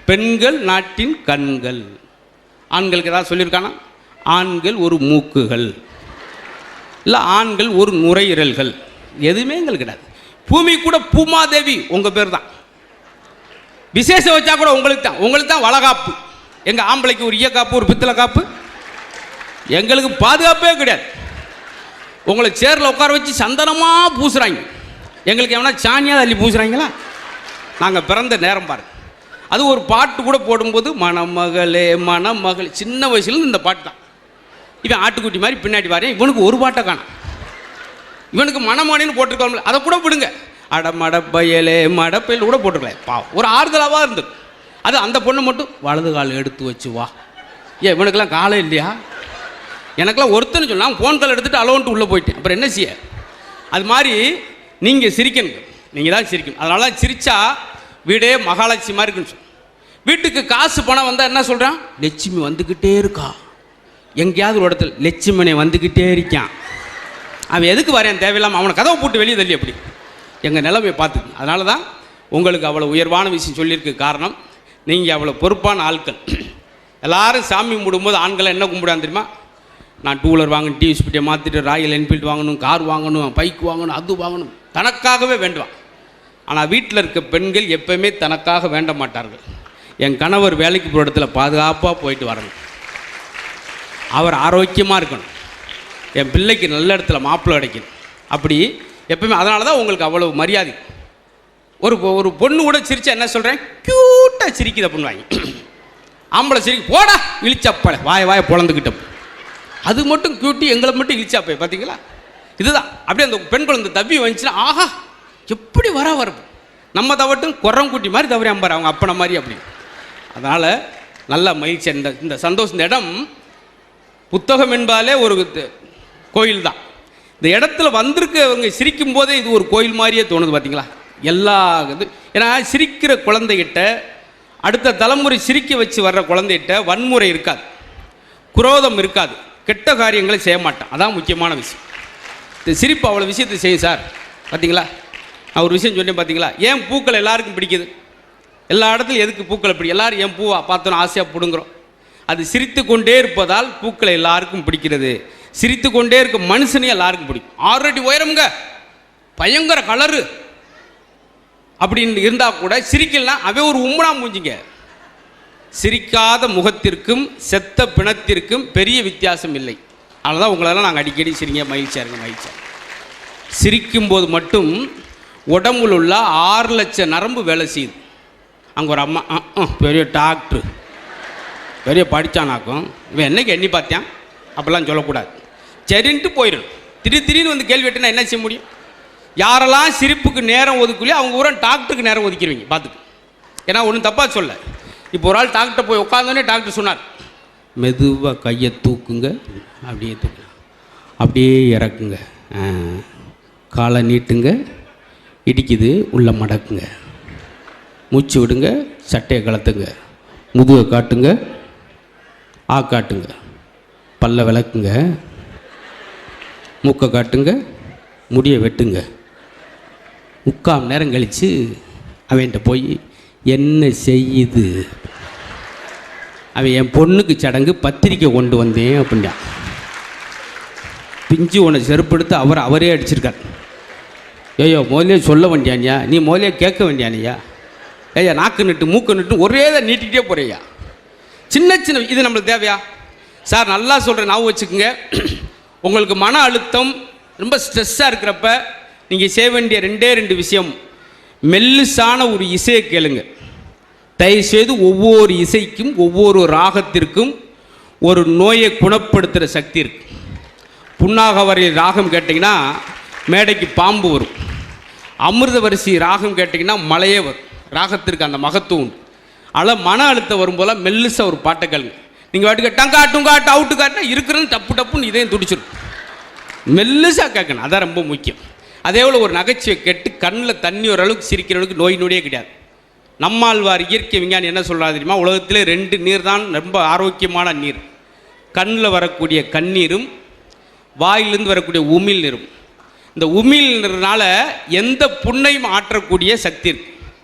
பெண்கள் நாட்டின் கண்கள். ஆண்களுக்கு ஏதாவது சொல்லியிருக்கானா? ஆண்கள் ஒரு மூக்குகள், இல்லை ஆண்கள் ஒரு நுரையீரல்கள், எதுவுமே எங்களுக்கு கிடையாது. பூமி கூட பூமாதேவி உங்கள் பேர் தான். விசேஷம் வச்சா கூட உங்களுக்கு தான் வளகாப்பு. எங்கள் ஆம்பளைக்கு ஒரு ஈயக்காப்பு, ஒரு பித்தளை காப்பு. எங்களுக்கு பாதுகாப்பே கிடையாது. உங்களை சேரில் உட்கார வச்சு சந்தனமாக பூசுகிறாங்க. எங்களுக்கு எவனா சாணியாக தள்ளி பூசுகிறாங்களா? நாங்கள் பிறந்த நேரம் பாருங்க. அது ஒரு பாட்டு கூட போடும்போது மணமகளே மணமகள், சின்ன வயசுலேருந்து இந்த பாட்டு தான். இவன் ஆட்டுக்குட்டி மாதிரி பின்னாடி வரேன். இவனுக்கு ஒரு பாட்டை காணும். இவனுக்கு மணமணின்னு போட்டிருக்கோம்ல, அதை கூட விடுங்க. மடப்பயலே மடப்பயல் கூட போட்டிருக்கல. பாவம், ஒரு ஆறுதலாக இருந்தது. அது அந்த பொண்ணை மட்டும் வலது கால் எடுத்து வச்சு வா. ஏன் இவனுக்கெல்லாம் காலம் இல்லையா? எனக்கெல்லாம் ஒருத்தன்னு சொன்னால் ஃபோன் கால் எடுத்துகிட்டு அலோன்ட்டு உள்ளே போயிட்டேன். அப்புறம் என்ன செய்ய? அது மாதிரி நீங்கள் சிரிக்கணும், நீங்கள் தான் சிரிக்கணும். அதனால தான் சிரித்தா வீடே மகாலட்சுமி மாதிரி இருக்குன்னு சொல்லு. வீட்டுக்கு காசு பணம் வந்தால் என்ன சொல்கிறான்? லட்சுமி வந்துக்கிட்டே இருக்கா. எங்கேயாவது ஒரு இடத்துல லட்சுமணி வந்துக்கிட்டே இருக்கான். அவன் எதுக்கு வரையான்? தேவையில்லாமல் அவனை கதவை போட்டு வெளியே தள்ளி. அப்படி எங்கள் நிலைமையை பார்த்துக்கு. அதனால தான் உங்களுக்கு அவ்வளோ உயர்வான விஷயம் சொல்லியிருக்கு. காரணம், நீங்கள் அவ்வளோ பொறுப்பான ஆட்கள். எல்லோரும் சாமி கும்பிடும்போது ஆண்களை என்ன கும்பிடான்னு தெரியுமா? நான் 2 வீலர் வாங்கணும், டிவி ஸ்பீட்டை மாற்றிட்டு ராயல் என்ஃபீல்டு வாங்கணும், கார் வாங்கணும், பைக் வாங்கணும், அது வாங்கணும், தனக்காகவே வேண்டுவான். ஆனால் வீட்டில் இருக்க பெண்கள் எப்போவுமே தனக்காக வேண்ட மாட்டார்கள். என் கணவர் வேலைக்கு போகிற இடத்துல பாதுகாப்பாக போயிட்டு வரணும், அவர் ஆரோக்கியமாக இருக்கணும், என் பிள்ளைக்கு நல்ல இடத்துல மாப்பிள்ளை கிடைக்கணும். அப்படி எப்பவுமே. அதனால தான் உங்களுக்கு அவ்வளோ மரியாதை. ஒரு பொண்ணு கூட சிரிச்சா என்ன சொல்கிறேன்? க்யூட்டாக சிரிக்குது அப்படின்னு வாங்கி. ஆம்பளை சிரிக்க போடா இழிச்சாப்ப வாய பொழந்துக்கிட்ட. அது மட்டும் க்யூட்டி, எங்களை மட்டும் இழிச்சாப்பே. பார்த்தீங்களா? இதுதான். அப்படியே அந்த பெண் குழந்தை தப்பி வந்துச்சுன்னா ஆஹா எப்படி வரப்பு. நம்ம தவட்டும் குரங்குட்டி மாதிரி தவறி அம்பார் அவங்க அப்பனை மாதிரி. அப்படி. அதனால் நல்ல மகிழ்ச்சி. இந்த சந்தோஷம். இந்த இடம் புத்தகம் என்பாலே ஒரு கோயில் தான். இந்த இடத்துல வந்திருக்கவங்க சிரிக்கும் போதே இது ஒரு கோயில் மாதிரியே தோணுது. பார்த்தீங்களா? எல்லா இது. ஏன்னா சிரிக்கிற குழந்தைகிட்ட, அடுத்த தலைமுறை சிரிக்க வச்சு வர்ற குழந்தைகிட்ட வன்முறை இருக்காது, குரோதம் இருக்காது, கெட்ட காரியங்களை செய்ய மாட்டான். அதான் முக்கியமான விஷயம். இந்த சிரிப்பு அவ்வளோ விஷயத்தை செய்யும் சார். பார்த்தீங்களா? நான் ஒரு விஷயம் சொன்னேன். பார்த்தீங்களா? ஏன் பூக்கள் எல்லாருக்கும் பிடிக்குது? எல்லா இடத்துலையும் எதுக்கு பூக்களை பிடிக்கும்? எல்லோரும் ஏன் பூவா பார்த்தோன்னு ஆசையாக பிடுங்குறோம்? அது சிரித்து கொண்டே இருப்பதால் பூக்களை எல்லாருக்கும் பிடிக்கிறது. சிரித்து கொண்டே இருக்க மனுஷனையும் எல்லாருக்கும் பிடிக்கும். 6 அடி உயரம்ங்க, பயங்கர கலரு அப்படின்னு இருந்தால் கூட சிரிக்கலனா அவன் ஒரு உம்முனா மூஞ்சிங்க. சிரிக்காத முகத்திற்கும் செத்த பிணத்திற்கும் பெரிய வித்தியாசம் இல்லை. அதனால தான் உங்களெல்லாம் நாங்கள் அடிக்கடி சிரிங்க, மகிழ்ச்சியாக இருங்க, மகிழ்ச்சியாக. சிரிக்கும்போது மட்டும் உடம்புல உள்ள 6 லட்சம் நரம்பு வேலை செய்யுது. அங்கே ஒரு அம்மா பெரிய டாக்டரு, பெரிய படித்தானாக்கும், இவன் என்னைக்கு எண்ணி பார்த்தியான் அப்படிலாம் சொல்லக்கூடாது. சரின்ட்டு போயிடணும். திடீர்னு வந்து கேள்வி கேட்டுனா என்ன செய்ய முடியும்? யாரெல்லாம் சிரிப்புக்கு நேரம் ஒதுக்கலையோ அவங்க ஊரா டாக்டருக்கு நேரம் ஒதுக்கிடுவீங்க. பார்த்துக்கு. ஏன்னா ஒன்றும் தப்பாக சொல்ல. இப்போ ஒரு ஆள் டாக்டர் போய் உட்காந்தோடனே டாக்டர் சொன்னார், மெதுவாக கையை தூக்குங்க, அப்படியே தூக்குங்க, அப்படியே இறக்குங்க, காலை நீட்டுங்க, இடிக்குது உள்ள மடக்குங்க, மூச்சு விடுங்க, சட்டையை கலத்துங்க, முதுகை காட்டுங்க, காட்டுங்க, பல்ல விளக்குங்க, மூக்கை காட்டுங்க, முடியை வெட்டுங்க. 3/4 மணி நேரம் கழித்து அவன்கிட்ட போய் என்ன செய்யுது? அவன் என் பொண்ணுக்கு சடங்கு பத்திரிக்கை கொண்டு வந்தேன் அப்படின்னா பிஞ்சு உன்னை செருப்படுத்து அவரே அடிச்சிருக்கார். ஐயோ முதலே சொல்ல வேண்டியானியா, நீ முதலே கேட்க வேண்டியானியா? ஐயா நாக்கு நட்டு மூக்கு நட்டு ஒரே தான் நீட்டிகிட்டே போறியா? சின்ன இது நம்மளுக்கு தேவையா சார்? நல்லா சொல்கிறேன், ஞாபகம் வச்சுக்கோங்க. உங்களுக்கு மன அழுத்தம் ரொம்ப ஸ்ட்ரெஸ்ஸாக இருக்கிறப்ப நீங்கள் செய்ய வேண்டிய 2 விஷயம். மெல்லிசான ஒரு இசையை கேளுங்க. தயவுசெய்து ஒவ்வொரு இசைக்கும் ஒவ்வொரு ராகத்திற்கும் ஒரு நோயை குணப்படுத்துகிற சக்தி இருக்குது. புன்னாக வரி ராகம் கேட்டிங்கன்னா மேடைக்கு பாம்பு வரும். அமிர்த வரிசை ராகம் கேட்டிங்கன்னா மலையே வரும். ராகத்திற்கு அந்த மகத்துவம் உண்டு. ஆனால் மன அழுத்தம் வரும்போதெல்லாம் மெல்லிசாக ஒரு பாட்டை கேளுங்க. நீங்கள் வாட்டுக்கு டங்கா டுங்காட்டு அவுட்டு காட்டினா இருக்கிறது டப்புன்னு இதையும் துடிச்சிடும். மெல்லிசாக கேட்கணும், அதான் ரொம்ப முக்கியம். அதே போல் ஒரு நகைச்சுவை கேட்டு கண்ணில் தண்ணி ஒரு அளவுக்கு சிரிக்கிறவளுக்கு நோய் நொடியே கிடையாது. நம்மாழ்வார் இயற்கை விஞ்ஞானி என்ன சொல்கிறாரு தெரியுமா? உலகத்திலே 2 நீர் தான் ரொம்ப ஆரோக்கியமான நீர். கண்ணில் வரக்கூடிய கண்ணீரும் வாயிலிருந்து வரக்கூடிய உமிழ் நீரும். இந்த உமிழ் நீர்னால எந்த புண்ணையும் ஆற்றக்கூடிய சக்தி இருக்குது.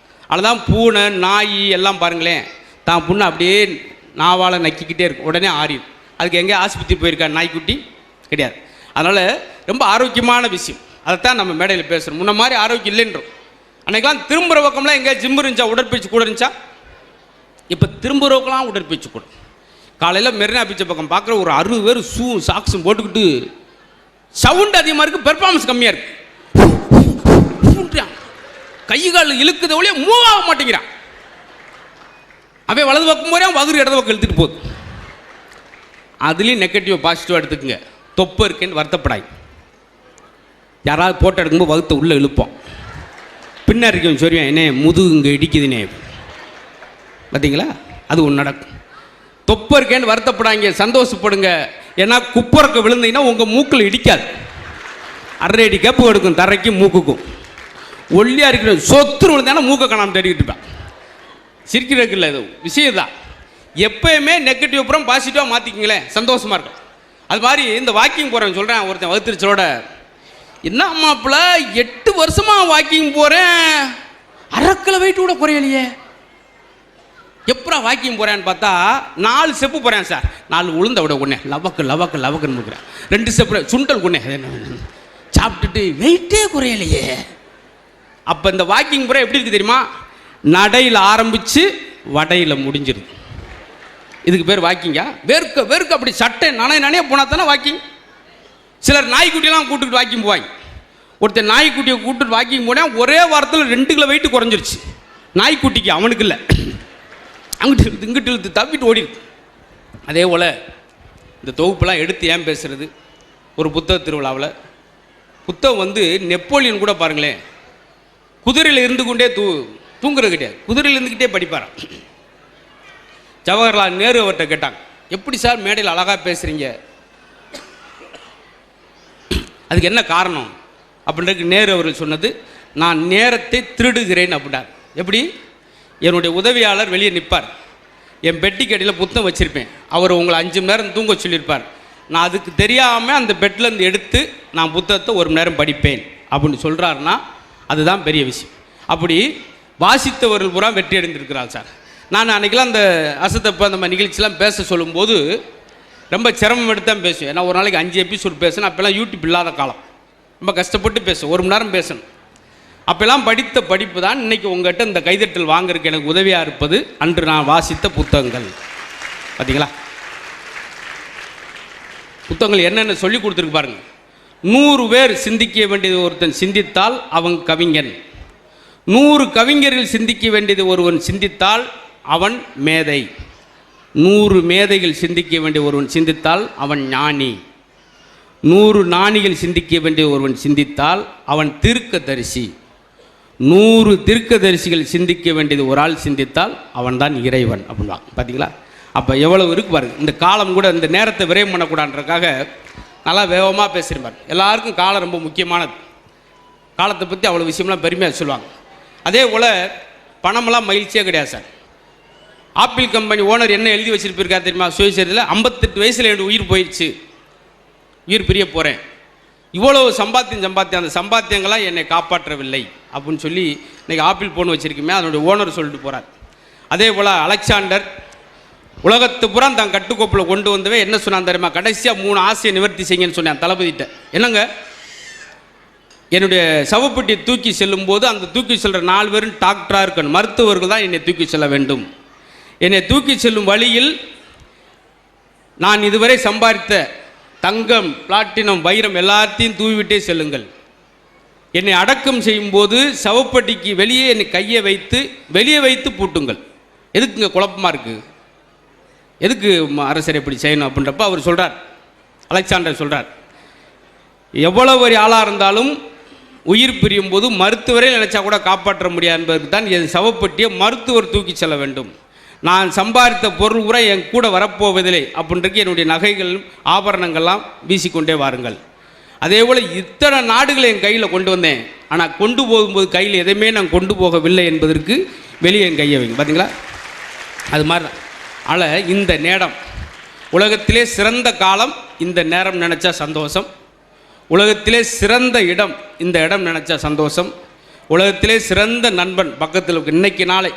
அதுதான் பூனை நாய் எல்லாம் பாருங்களேன், தான் புண்ணு அப்படியே நாவால் நக்கிக்கிட்டே இருக்கும், உடனே ஆறிடும். அதுக்கு எங்கே ஆஸ்பத்திரி போயிருக்கா நாய்க்குட்டி? கிடையாது. அதனால் ரொம்ப ஆரோக்கியமான விஷயம், அதைத்தான் நம்ம மேடையில் பேசுகிறோம். முன்ன மாதிரி ஆரோக்கியம் இல்லைன்றோம். அன்றைக்கெலாம் திரும்புகிற பக்கம்லாம் எங்கேயா ஜிம்மு இருந்துச்சா, உடற்பயிற்சி கூட இருந்துச்சா? இப்போ திரும்புகிறவக்கெல்லாம் உடற்பயிற்சி கூட. காலையில் மெரினா பீச்சை பக்கம் பார்க்குற ஒரு 60 பேர் ஷூ சாக்ஸும் போட்டுக்கிட்டு சவுண்ட் அதிகமாக இருக்குது, பெர்ஃபார்மன்ஸ் கம்மியாக இருக்குது. கை கால் இழுக்குத ஒழிய மூவ் ஆக மாட்டேங்கிறான். அவன் வலது பக்கம் போகிறேன், வகுறு இடது பக்கம் இழுத்துட்டு போகுது. அதுலேயும் நெகட்டிவ் பாசிட்டிவாக எடுத்துக்குங்க. தொப்பை இருக்கேன்னு வருத்தப்படாய். யாராவது போட்டோ எடுக்கும்போது வகுத்த உள்ளே இழுப்போம், பின்னாடி இருக்கவன் சொல்லுவேன் என்ன முதுகு இங்கே இடிக்குதுனே, பார்த்தீங்களா? அது ஒன்று நடக்கும். தொப்பை இருக்கேன்னு வருத்தப்படாங்க, சந்தோஷப்படுங்க. ஏன்னா குப்பரக்க விழுந்தீங்கன்னா உங்கள் மூக்கில் இடிக்காது. 1.5 அடி கேப்பு எடுக்கும் தரைக்கும் மூக்குக்கும். ஒல்லியாக இருக்கிற சொத்து விழுந்தானா மூக்கை காணாமல் தேடிக்கிட்டு இருப்பேன். சிரிக்கிறதுக்கு இல்லை, இது விஷயம் தான். எப்பயுமே நெகட்டிவ் அப்புறம் பாசிட்டிவாக மாற்றிக்கிங்களேன், சந்தோஷமாக இருக்கும். அது மாதிரி இந்த வாக்கிங் போகிறேன் சொல்கிறேன், ஒருத்தன் வகுத்திருச்சலோட என்ன அம்மாப்பில் 8 வருஷமாக வாக்கிங் போகிறேன், 1/2 கிலோ வெயிட் கூட குறையலையே, எப்படா வாக்கிங் போகிறேன்னு பார்த்தா 4 ஸ்டெப்பு போகிறேன் சார். 4 உளுந்த விட ஒன்று லவக்குன்னு இருக்கிறேன், 2 ஸ்டெப்பு சுண்டல் கொன்னே சாப்பிட்டுட்டு வெயிட்டே குறையலையே. அப்போ இந்த வாக்கிங் போகிற எப்படி இருக்குது தெரியுமா? நடையில் ஆரம்பித்து வடையில் முடிஞ்சிருது. இதுக்கு பேர் வாக்கிங்கா? வேர்க்க அப்படி சட்டை நனைய போனால் தானே வாக்கிங். சிலர் நாய்க்குட்டியெல்லாம் கூப்பிட்டு வாக்கிங் போவாங்க. ஒருத்தர் நாய்க்குட்டியை கூப்பிட்டு வாக்கிங் போனேன், ஒரே வாரத்தில் 2 கிலோ வெயிட்டு குறைஞ்சிருச்சு. நாய்க்குட்டிக்கு, அவனுக்கு இல்லை. அங்கிட்டு இழுத்து இங்கிட்டு இழுத்து தப்பிட்டு ஓடிடுது. அதே போல் இந்த தொகுப்பெல்லாம் எடுத்து ஏன் பேசுகிறது? ஒரு புத்தக திருவிழாவில் புத்தகம் நெப்போலியன் கூட பாருங்களேன், குதிரையில் இருந்து கொண்டே தூங்குறது கிடையாது, குதிரையில் இருந்துக்கிட்டே படிப்பாராம். ஜவஹர்லால் நேரு அவர்கிட்ட கேட்டாங்க, எப்படி சார் மேடையில் அழகாக பேசுகிறீங்க, அதுக்கு என்ன காரணம் அப்படின்றதுக்கு நேரு அவர்கள் சொன்னது, நான் நேரத்தை திருடுகிறேன் அப்படின்னார். எப்படி? என்னுடைய உதவியாளர் வெளியே நிற்பார், என் பெட்டிக்கு அடியில் புத்தகம் வச்சுருப்பேன், அவர் உங்களை 5 மணி நேரம் தூங்க சொல்லியிருப்பார், நான் அதுக்கு தெரியாமல் அந்த பெட்டிலேருந்து எடுத்து நான் புத்தகத்தை 1 மணி நேரம் படிப்பேன் அப்படின்னு சொல்கிறாருன்னா அதுதான் பெரிய விஷயம். அப்படி வாசித்தவர்கள் பூரா வெற்றி அடைந்திருக்கிறாள் சார். நான் அன்றைக்கெலாம் அந்த அசத்தப்போ அந்த மாதிரி நிகழ்ச்சியெலாம் பேச சொல்லும்போது ரொம்ப சிரமம் எடுத்து தான் பேசுவேன். ஏன்னா ஒரு நாளைக்கு 5 எபிசோடு பேசணும். அப்போல்லாம் யூடியூப் இல்லாத காலம், ரொம்ப கஷ்டப்பட்டு பேசுவேன், 1 மணி நேரம் பேசணும். அப்போல்லாம் படித்த படிப்பு தான் இன்றைக்கி உங்கள்கிட்ட இந்த கைதட்டல் வாங்குறதுக்கு எனக்கு உதவியாக இருப்பது அன்று நான் வாசித்த புத்தகங்கள். பார்த்தீங்களா? புத்தகங்கள் என்னென்ன சொல்லி கொடுத்துருக்கு பாருங்கள். 100 பேர் சிந்திக்க வேண்டியது ஒருத்தன் சிந்தித்தால் அவன் கவிஞன், 100 கவிஞர்கள் சிந்திக்க வேண்டியது ஒருவன் சிந்தித்தால் அவன் மேதை, 100 மேதைகள் சிந்திக்க வேண்டிய ஒருவன் சிந்தித்தால் அவன் ஞானி, 100 ஞானிகள் சிந்திக்க வேண்டிய ஒருவன் சிந்தித்தால் அவன் தீர்க்கதரிசி, 100 தீர்க்கதரிசிகள் சிந்திக்க வேண்டியது ஒரு ஆள் சிந்தித்தால் அவன் தான் இறைவன் அப்படின்னா. பார்த்தீங்களா? அப்போ எவ்வளவு இருக்கு பாருங்க. இந்த காலம் கூட இந்த நேரத்தை விரயம் பண்ணக்கூடாதுன்றதுக்காக நல்லா வேகமாக பேசியிருப்பார். எல்லாருக்கும் காலம் ரொம்ப முக்கியமானது. காலத்தை பற்றி அவ்வளோ விஷயம்லாம் பெருமையாக சொல்லுவாங்க. அதே போல் பணமெல்லாம் மகிழ்ச்சியே கிடையாது சார். ஆப்பிள் கம்பெனி ஓனர் என்ன எழுதி வச்சுருப்பிருக்காரு தெரியுமா? சுயசரித்தில் 58 வயசில் என்னோட உயிர் போயிடுச்சு, உயிர் பிரிய போகிறேன், இவ்வளோ சம்பாத்தியம் அந்த சம்பாத்தியங்கள்லாம் என்னை காப்பாற்றவில்லை அப்படின்னு சொல்லி இன்றைக்கி ஆப்பிள் ஃபோன் வச்சுருக்குமே அதனுடைய ஓனர் சொல்லிட்டு போகிறார். அதே போல் அலெக்சாண்டர் உலகத்து புறம் தன் கட்டுக்கோப்பில் கொண்டு வந்தவே என்ன சொன்னான் தெரியுமா? கடைசியாக 3 ஆசையை நிவர்த்தி செய்யுங்கன்னு சொன்னேன் தளபதிட்ட. என்னங்க, என்னுடைய சவப்பெட்டியை தூக்கி செல்லும்போது அந்த தூக்கி செல்கிற 4 பேரும் டாக்டராக இருக்கணும், மருத்துவர்கள் தான் என்னை தூக்கி செல்ல வேண்டும். என்னை தூக்கி செல்லும் வழியில் நான் இதுவரை சம்பாதித்த தங்கம், பிளாட்டினம், வைரம் எல்லாத்தையும் தூவிவிட்டே செல்லுங்கள். என்னை அடக்கம் செய்யும்போது சவப்பெட்டிக்கு வெளியே என்னை கையை வைத்து வெளியே வைத்து பூட்டுங்கள். எதுக்குங்க குழப்பமாக இருக்குது? எதுக்கு அரசர் எப்படி செய்யணும் அப்படின்றப்ப அவர் சொல்கிறார், அலெக்சாண்டர் சொல்கிறார், எவ்வளோ ஒரு ஆளாக இருந்தாலும் உயிர் பிரியும் போது மருத்துவரை நினச்சா கூட காப்பாற்ற முடியாது என்பதற்கு தான் என் சவப்பெட்டியை மருத்துவர் தூக்கி செல்ல வேண்டும். நான் சம்பாதித்த பொருள் கூட என் கூட வரப்போவதில்லை அப்படின்றக்கு என்னுடைய நகைகள் ஆபரணங்கள்லாம் வீசிக்கொண்டே வாருங்கள். அதே போல் இத்தனை நாடுகளை என் கையில் கொண்டு வந்தேன், ஆனால் கொண்டு போகும்போது கையில் எதையுமே நான் கொண்டு போகவில்லை என்பதற்கு வெளியே என் கையை வைங்க. பார்த்தீங்களா? அது மாதிரி தான். ஆனால் இந்த நேரம் உலகத்திலே சிறந்த காலம், இந்த நேரம் நினச்சா சந்தோஷம். உலகத்திலே சிறந்த இடம், இந்த இடம் நினச்சா சந்தோஷம். உலகத்திலே சிறந்த நண்பன் பக்கத்தில் இன்னைக்கு நாளை